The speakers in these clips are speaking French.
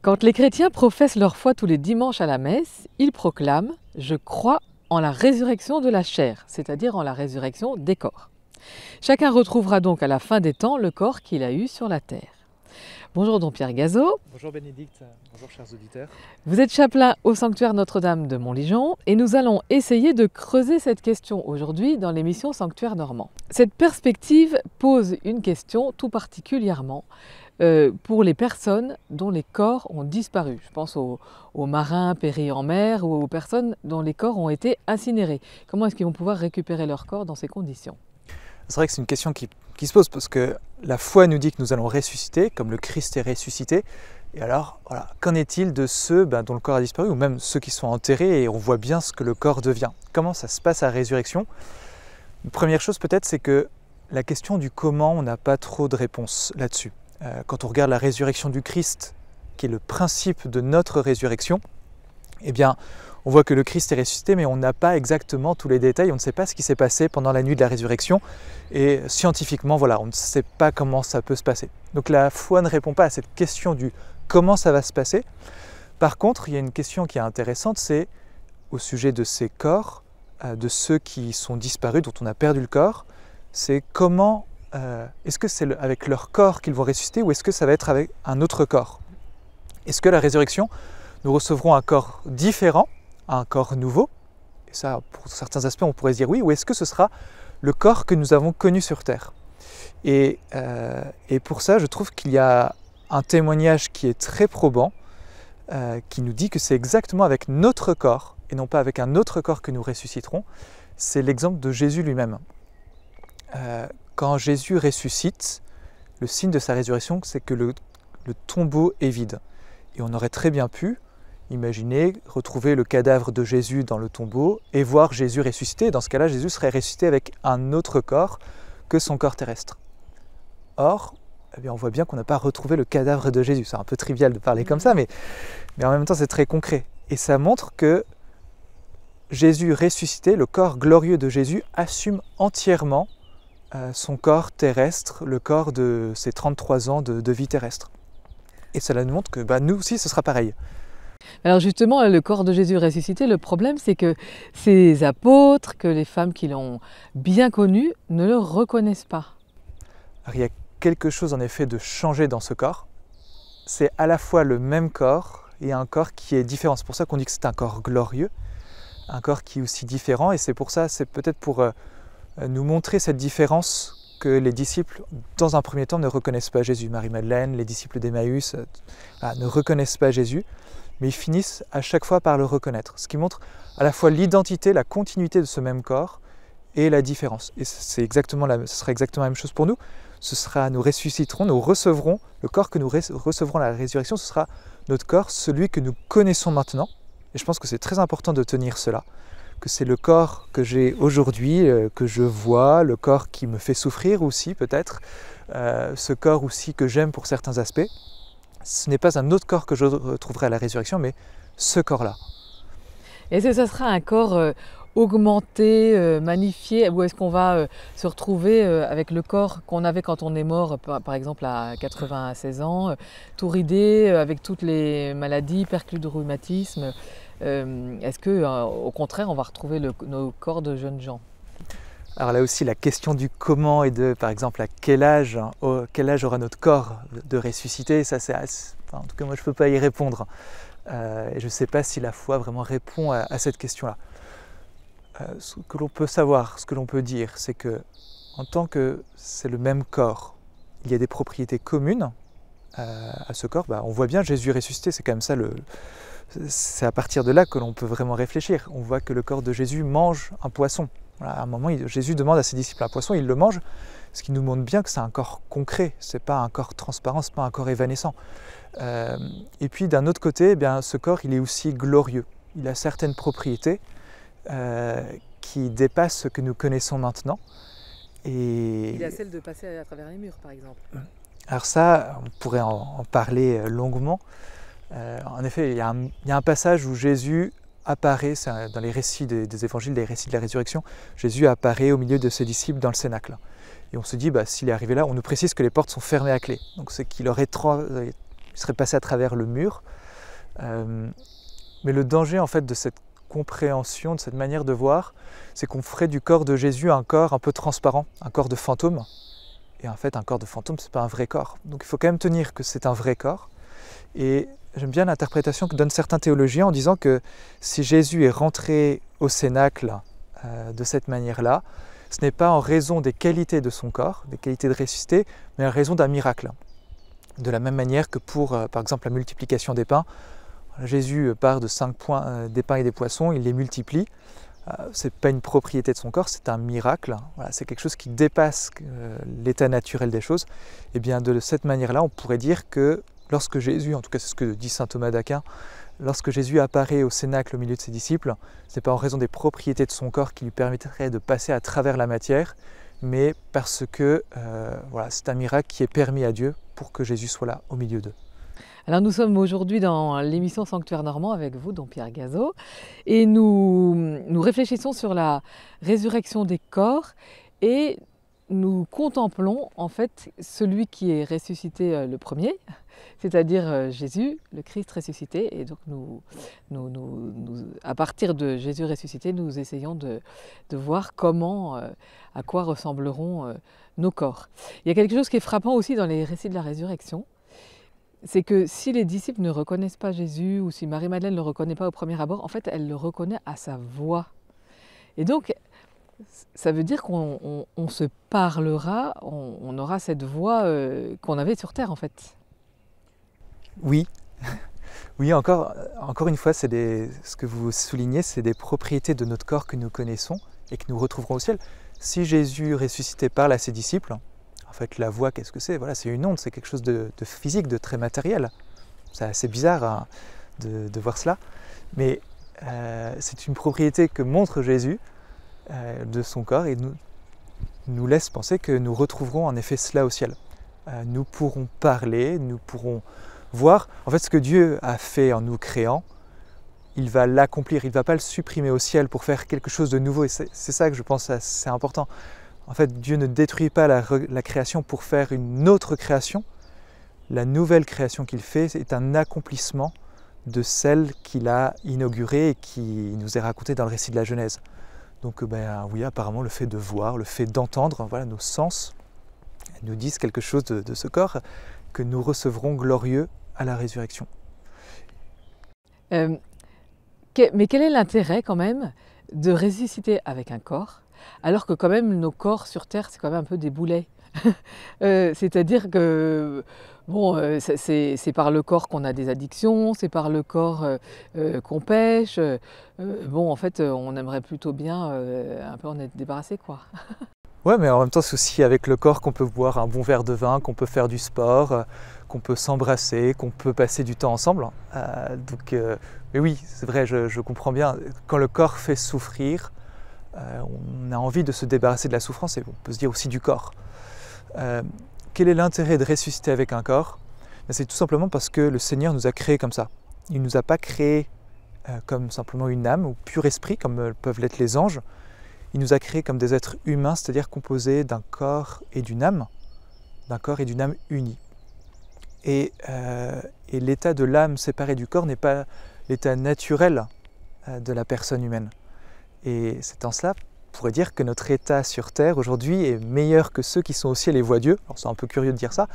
Quand les chrétiens professent leur foi tous les dimanches à la messe, ils proclament « Je crois en la résurrection de la chair », c'est-à-dire en la résurrection des corps. Chacun retrouvera donc à la fin des temps le corps qu'il a eu sur la terre. Bonjour Don Pierre Gazeau. Bonjour Bénédicte, bonjour chers auditeurs. Vous êtes chapelain au sanctuaire Notre-Dame de Montligeon et nous allons essayer de creuser cette question aujourd'hui dans l'émission Sanctuaire Normand. Cette perspective pose une question tout particulièrement pour les personnes dont les corps ont disparu. Je pense aux marins péris en mer ou aux personnes dont les corps ont été incinérés. Comment est-ce qu'ils vont pouvoir récupérer leur corps dans ces conditions ? C'est vrai que c'est une question qui se pose parce que la foi nous dit que nous allons ressusciter, comme le Christ est ressuscité. Et alors, voilà, qu'en est-il de ceux dont le corps a disparu, ou même ceux qui sont enterrés et on voit bien ce que le corps devient? Comment ça se passe à la résurrection? Une première chose peut-être, c'est que la question du comment, on n'a pas trop de réponse là-dessus. Quand on regarde la résurrection du Christ, qui est le principe de notre résurrection, eh bien, on voit que le Christ est ressuscité, mais on n'a pas exactement tous les détails, on ne sait pas ce qui s'est passé pendant la nuit de la résurrection, et scientifiquement, voilà, on ne sait pas comment ça peut se passer. Donc la foi ne répond pas à cette question du comment ça va se passer. Par contre, il y a une question qui est intéressante, c'est au sujet de ces corps, de ceux qui sont disparus, dont on a perdu le corps, c'est comment, est-ce que c'est avec leur corps qu'ils vont ressusciter, ou est-ce que ça va être avec un autre corps? Est-ce que la résurrection, nous recevrons un corps différent, un corps nouveau, et ça, pour certains aspects, on pourrait se dire oui, ou est-ce que ce sera le corps que nous avons connu sur Terre? Et pour ça, je trouve qu'il y a un témoignage qui est très probant, qui nous dit que c'est exactement avec notre corps, et non pas avec un autre corps que nous ressusciterons. C'est l'exemple de Jésus lui-même. Quand Jésus ressuscite, le signe de sa résurrection, c'est que le tombeau est vide. Et on aurait très bien pu imaginer retrouver le cadavre de Jésus dans le tombeau et voir Jésus ressuscité. Dans ce cas-là, Jésus serait ressuscité avec un autre corps que son corps terrestre. Or, eh bien, on voit bien qu'on n'a pas retrouvé le cadavre de Jésus. C'est un peu trivial de parler comme ça, mais en même temps, c'est très concret. Et ça montre que Jésus ressuscité, le corps glorieux de Jésus, assume entièrement son corps terrestre, le corps de ses 33 ans de vie terrestre. Et cela nous montre que nous aussi, ce sera pareil. Alors justement, le corps de Jésus ressuscité, le problème c'est que ces apôtres, que les femmes qui l'ont bien connu, ne le reconnaissent pas. Alors, il y a quelque chose en effet de changé dans ce corps. C'est à la fois le même corps et un corps qui est différent. C'est pour ça qu'on dit que c'est un corps glorieux, un corps qui est aussi différent. Et c'est pour ça, c'est peut-être pour nous montrer cette différence que les disciples, dans un premier temps, ne reconnaissent pas Jésus. Marie-Madeleine, les disciples d'Emmaüs ne reconnaissent pas Jésus, mais ils finissent à chaque fois par le reconnaître. Ce qui montre à la fois l'identité, la continuité de ce même corps et la différence. Et ce sera exactement la même chose pour nous. Nous ressusciterons, nous recevrons, le corps que nous recevrons à la résurrection, ce sera notre corps, celui que nous connaissons maintenant. Et je pense que c'est très important de tenir cela, que c'est le corps que j'ai aujourd'hui, que je vois, le corps qui me fait souffrir aussi peut-être, ce corps aussi que j'aime pour certains aspects. Ce n'est pas un autre corps que je retrouverai à la résurrection, mais ce corps-là. Est-ce que ça sera un corps augmenté, magnifié, ou est-ce qu'on va se retrouver avec le corps qu'on avait quand on est mort, par exemple à 96 ans, tout ridé, avec toutes les maladies, perclus de rhumatisme? Est-ce que, au contraire, on va retrouver nos corps de jeunes gens? Alors là aussi, la question du comment et de, par exemple, à quel âge aura notre corps de ressusciter, ça c'est, en tout cas moi je ne peux pas y répondre. Et je ne sais pas si la foi vraiment répond à cette question-là. Ce que l'on peut savoir, ce que l'on peut dire, c'est que en tant que c'est le même corps, il y a des propriétés communes à ce corps. On voit bien Jésus ressuscité, c'est quand même ça c'est à partir de là que l'on peut vraiment réfléchir. On voit que le corps de Jésus mange un poisson. Voilà, à un moment, Jésus demande à ses disciples un poisson, il le mange, ce qui nous montre bien que c'est un corps concret, ce n'est pas un corps transparent, ce n'est pas un corps évanescent. Et puis d'un autre côté, ce corps il est aussi glorieux. Il a certaines propriétés qui dépassent ce que nous connaissons maintenant. Il y a celle de passer à travers les murs, par exemple. Alors ça, on pourrait en parler longuement. En effet, il y a un passage où Jésus apparaît, dans les récits des évangiles, les récits de la résurrection, Jésus apparaît au milieu de ses disciples dans le cénacle. Et on se dit, s'il est arrivé là, on nous précise que les portes sont fermées à clé. Donc c'est qu'il aurait il serait passé à travers le mur. Mais le danger en fait de cette compréhension, de cette manière de voir, c'est qu'on ferait du corps de Jésus un corps un peu transparent, un corps de fantôme. Et en fait, un corps de fantôme, c'est pas un vrai corps. Donc il faut quand même tenir que c'est un vrai corps. Et j'aime bien l'interprétation que donnent certains théologiens en disant que si Jésus est rentré au cénacle de cette manière-là, ce n'est pas en raison des qualités de son corps, des qualités de ressuscité, mais en raison d'un miracle. De la même manière que pour, par exemple, la multiplication des pains, Jésus part de 5 points des pains et des poissons, il les multiplie. Ce n'est pas une propriété de son corps, c'est un miracle. Voilà, c'est quelque chose qui dépasse l'état naturel des choses. Et bien de cette manière-là, on pourrait dire que lorsque Jésus, en tout cas c'est ce que dit saint Thomas d'Aquin, lorsque Jésus apparaît au cénacle au milieu de ses disciples, ce n'est pas en raison des propriétés de son corps qui lui permettraient de passer à travers la matière, mais parce que voilà, c'est un miracle qui est permis à Dieu pour que Jésus soit là au milieu d'eux. Alors nous sommes aujourd'hui dans l'émission Sanctuaire Normand avec vous, don Pierre Gazeau, et nous réfléchissons sur la résurrection des corps et nous contemplons en fait celui qui est ressuscité le premier, c'est-à-dire Jésus, le Christ ressuscité. Et donc à partir de Jésus ressuscité, nous essayons de voir comment, à quoi ressembleront nos corps. Il y a quelque chose qui est frappant aussi dans les récits de la résurrection, c'est que si les disciples ne reconnaissent pas Jésus ou si Marie-Madeleine ne le reconnaît pas au premier abord, en fait, elle le reconnaît à sa voix. Et donc, ça veut dire qu'on se parlera, on aura cette voix qu'on avait sur Terre, en fait. Oui, oui, encore une fois, ce que vous soulignez, c'est des propriétés de notre corps que nous connaissons et que nous retrouverons au ciel. Si Jésus ressuscité parle à ses disciples, en fait, la voix, qu'est-ce que c'est? Voilà, c'est une onde, c'est quelque chose de physique, de très matériel. C'est assez bizarre hein, de voir cela, mais c'est une propriété que montre Jésus de son corps et nous laisse penser que nous retrouverons en effet cela au ciel. Nous pourrons parler, nous pourrons voir. En fait, ce que Dieu a fait en nous créant, il va l'accomplir, il ne va pas le supprimer au ciel pour faire quelque chose de nouveau. Et c'est ça que je pense c'est important. En fait, Dieu ne détruit pas la création pour faire une autre création. La nouvelle création qu'il fait est un accomplissement de celle qu'il a inaugurée et qui nous est racontée dans le récit de la Genèse. Donc oui, apparemment le fait de voir, le fait d'entendre, voilà, nos sens nous disent quelque chose de ce corps que nous recevrons glorieux à la résurrection. Mais quel est l'intérêt quand même de ressusciter avec un corps, alors que quand même nos corps sur Terre, c'est quand même un peu des boulets. C'est-à-dire que bon, c'est par le corps qu'on a des addictions, c'est par le corps qu'on pêche. Bon, en fait, on aimerait plutôt bien un peu en être débarrassé, quoi. Ouais, mais en même temps, c'est aussi avec le corps qu'on peut boire un bon verre de vin, qu'on peut faire du sport, qu'on peut s'embrasser, qu'on peut passer du temps ensemble. Mais oui, c'est vrai, je comprends bien. Quand le corps fait souffrir, on a envie de se débarrasser de la souffrance et on peut se dire aussi du corps. Quel est l'intérêt de ressusciter avec un corps? C'est tout simplement parce que le Seigneur nous a créés comme ça. Il ne nous a pas créés comme simplement une âme ou pur esprit, comme peuvent l'être les anges. Il nous a créés comme des êtres humains, c'est-à-dire composés d'un corps et d'une âme unis. Et l'état de l'âme séparée du corps n'est pas l'état naturel de la personne humaine. Et c'est en cela, on pourrait dire que notre état sur Terre aujourd'hui est meilleur que ceux qui sont au ciel et voient Dieu. Alors c'est un peu curieux de dire ça,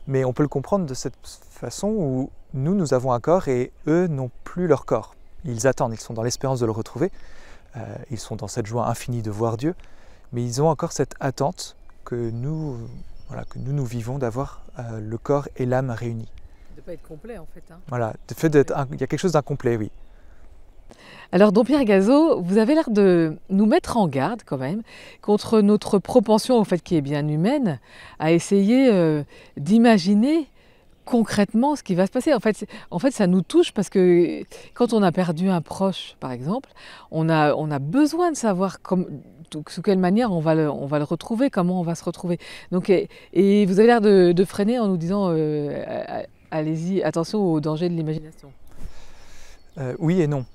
mais on peut le comprendre de cette façon où nous avons un corps et eux n'ont plus leur corps. Ils attendent, ils sont dans l'espérance de le retrouver. Ils sont dans cette joie infinie de voir Dieu, mais ils ont encore cette attente que nous vivons d'avoir le corps et l'âme réunis. De ne pas être complet en fait. Hein. Voilà, il y a quelque chose d'incomplet, oui. Alors, don Pierre Gazeau, vous avez l'air de nous mettre en garde quand même contre notre propension, au fait qui est bien humaine, à essayer d'imaginer concrètement ce qui va se passer. En fait, ça nous touche parce que quand on a perdu un proche, par exemple, on a besoin de savoir sous quelle manière on va le retrouver, comment on va se retrouver. Donc, et vous avez l'air de freiner en nous disant allez-y, attention au danger de l'imagination. Oui et non.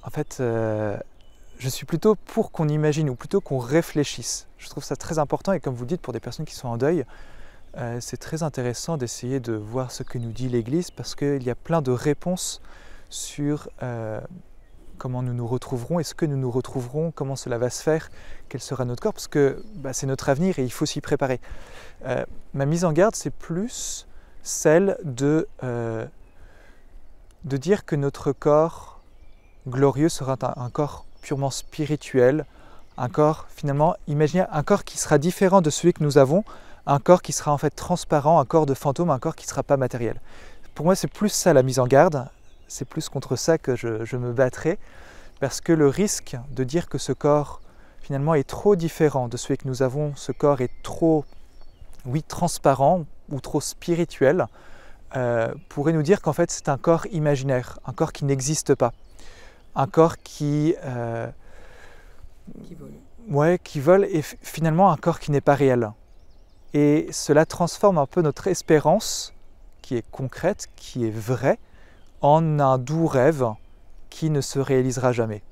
En fait, je suis plutôt pour qu'on imagine ou plutôt qu'on réfléchisse. Je trouve ça très important et comme vous le dites, pour des personnes qui sont en deuil, c'est très intéressant d'essayer de voir ce que nous dit l'Église parce qu'il y a plein de réponses sur comment nous nous retrouverons, est-ce que nous nous retrouverons, comment cela va se faire, quel sera notre corps, parce que c'est notre avenir et il faut s'y préparer. Ma mise en garde, c'est plus celle de dire que notre corps glorieux sera un corps purement spirituel, un corps finalement, imaginez un corps qui sera différent de celui que nous avons, un corps qui sera en fait transparent, un corps de fantôme, un corps qui ne sera pas matériel. Pour moi, c'est plus ça la mise en garde, c'est plus contre ça que je me battrai, parce que le risque de dire que ce corps finalement est trop différent de celui que nous avons, ce corps est trop, oui, transparent ou trop spirituel, pourrait nous dire qu'en fait c'est un corps imaginaire, un corps qui n'existe pas, un corps qui vole. Ouais, qui vole et finalement un corps qui n'est pas réel. Et cela transforme un peu notre espérance, qui est concrète, qui est vraie, en un doux rêve qui ne se réalisera jamais.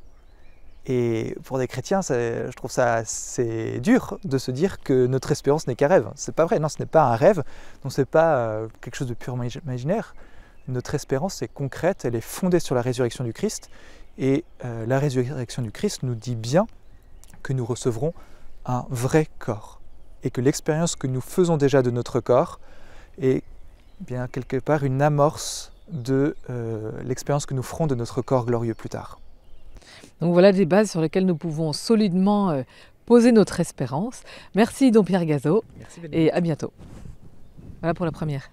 Et pour des chrétiens, je trouve ça assez dur de se dire que notre espérance n'est qu'un rêve. C'est pas vrai, non, ce n'est pas un rêve, non, c'est pas quelque chose de purement imaginaire. Notre espérance est concrète, elle est fondée sur la résurrection du Christ, et la résurrection du Christ nous dit bien que nous recevrons un vrai corps, et que l'expérience que nous faisons déjà de notre corps est bien quelque part une amorce de l'expérience que nous ferons de notre corps glorieux plus tard. Donc voilà des bases sur lesquelles nous pouvons solidement poser notre espérance. Merci Don Pierre Gazeau et à bientôt. Voilà pour la première.